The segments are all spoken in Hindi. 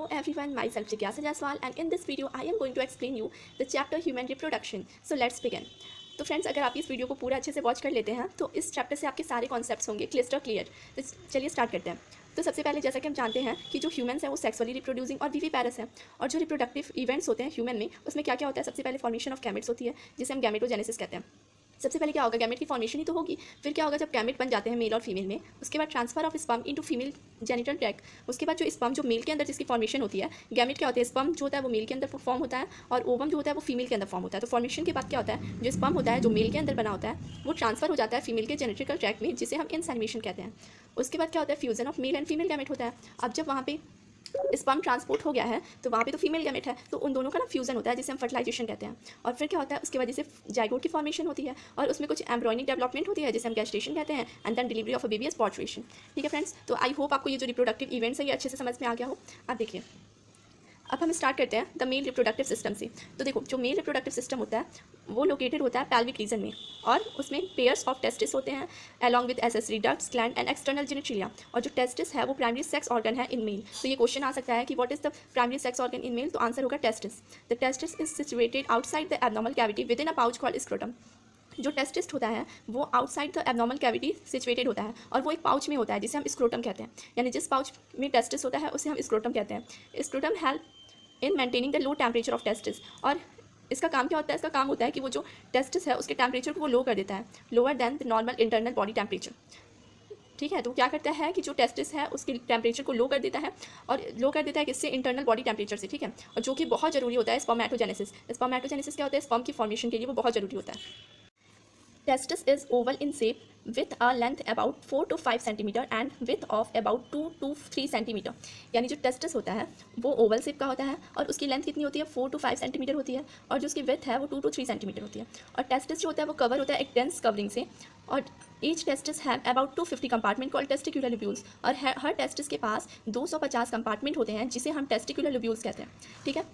Hello everyone, myself Jigyasa Jaiswal and in this video I am going to explain you the chapter human reproduction. So let's begin. तो फ्रेंड्स, अगर आप इस वीडियो को पूरा अच्छे से वॉच कर लेते हैं तो इस चैप्टर से आपके सारे कॉन्सेप्ट्स होंगे क्लियर। तो चलिए स्टार्ट करते हैं। तो सबसे पहले जैसा कि हम जानते हैं कि जो ह्यूमंस हैं वो सेक्सुअली रिप्रोड्यूसिंग और विविपेरस हैं, और जो रिप्रोडक्टिव इवेंट्स होते हैं ह्यूमन में उसमें क्या क्या होता है। सबसे पहले फॉर्मेशन ऑफ गैमेट्स होती है जिसे हम गैमेटोजेनेसिस कहते हैं। सबसे पहले क्या होगा, गैमेट की फॉर्मेशन ही तो होगी। फिर क्या होगा, जब गैमेट बन जाते हैं मेल और फीमेल में, उसके बाद transfer of sperm into female genital tract. उसके बाद जो स्पर्म जो मेल के अंदर जिसकी फॉर्मेशन होती है, गैमेट क्या होता है, स्पर्म जो होता है वो मेल के अंदर फॉर्म होता है और ओवम जो होता है वो फीमेल के अंदर फॉर्म होता है। तो फॉर्मेशन के बाद क्या होता है, जो स्पर्म होता है जो मेल के अंदर बना होता है वो ट्रांसफर हो जाता है फीमेल के जेनेटिकल ट्रैक्ट में, जिसे हम इंसेमिनेशन कहते हैं। उसके बाद क्या होता है, fusion of male and female gamete होता है। अब जब वहाँ पे स्पर्म ट्रांसपोर्ट हो गया है तो वहाँ पे तो फीमेल गैमेट है, तो उन दोनों का ना फ्यूजन होता है जिसे हम फर्टिलाइजेशन कहते हैं। और फिर क्या होता है, उसके वजह से जाइगोट की फॉर्मेशन होती है और उसमें कुछ एम्ब्रॉयनिक डेवलपमेंट होती है जिसे हम गैस्टेशन कहते हैं, and then delivery of a baby as parturition. ठीक है फ्रेंड्स, तो आई होप आपको ये जो रिप्रोडक्टिव इवेंट्स है ये अच्छे से समझ में आ गया हो। आप देखिए, अब हम स्टार्ट करते हैं द मेल रिप्रोडक्टिव सिस्टम से। तो देखो, जो मेल रिप्रोडक्टिव सिस्टम होता है वो लोकेटेड होता है पैल्विक रीजन में, और उसमें पेयर्स ऑफ टेस्टिस होते हैं along with accessory ducts, gland and external genitalia. और जो टेस्टिस है वो प्राइमरी सेक्स ऑर्गन है इन मेल। तो ये क्वेश्चन आ सकता है कि what is the primary sex organ in male, तो आंसर होगा testis. The testis is situated outside the abnormal cavity within a pouch called scrotum. जो टेस्टिस होता है वो outside the abnormal cavity situated होता है और वो एक पाउच में होता है जिसे हम स्क्रोटम कहते हैं। यानी जिस पाउच में टेस्टिस होता है उसे हम स्क्रोटम कहते हैं। Scrotum help in maintaining the low temperature of testis. और इसका काम क्या होता है, इसका काम होता है कि वो जो टेस्टिस है उसके टेम्परेचर को वो लो कर देता है, lower than the normal internal body temperature. ठीक है, तो क्या करता है कि जो टेस्टिस है उसके टेम्परेचर को लो कर देता है, और लो कर देता है किससे, इंटरनल बॉडी टेम्परेचर से। ठीक है, और जो कि बहुत जरूरी होता है स्पर्मेटोजेनेसिस। स्पर्मेटोजेनेसिस क्या होता है, स्पर्म की फॉर्मेशन के लिए वो बहुत जरूरी होता है। Testis is oval in shape with a length about 4 to 5 centimeter and width of about 2 to 3 centimeter। यानी जो टेस्टिस होता है वो ओवल शेप का होता है और उसकी लेंथ कितनी होती है, 4 to 5 सेंटीमीटर होती है, और जो उसकी विड्थ है वो 2 to 3 सेंटीमीटर होती है। और टेस्टिस जो होता है वो कवर होता है एक डेंस कवरिंग से, और each testis have about 250 compartment called testicular lobules. और हर टेस्टिस के पास 250 कंपार्टमेंट होते हैं जिसे हम टेस्टिकुलर लोब्यूल्स कहते हैं। ठीक है,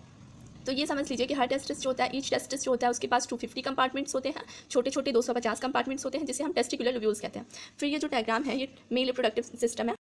तो ये समझ लीजिए कि हर टेस्टिस जो होता है, ईच टेस्टिस जो होता है उसके पास 250 कंपार्टमेंट्स होते हैं, छोटे छोटे 250 कंपार्टमेंट्स होते हैं जिसे हम टेस्टिकुलर लोब्यूल्स कहते हैं। फिर ये जो डायग्राम है ये मेल रिप्रोडक्टिव सिस्टम है।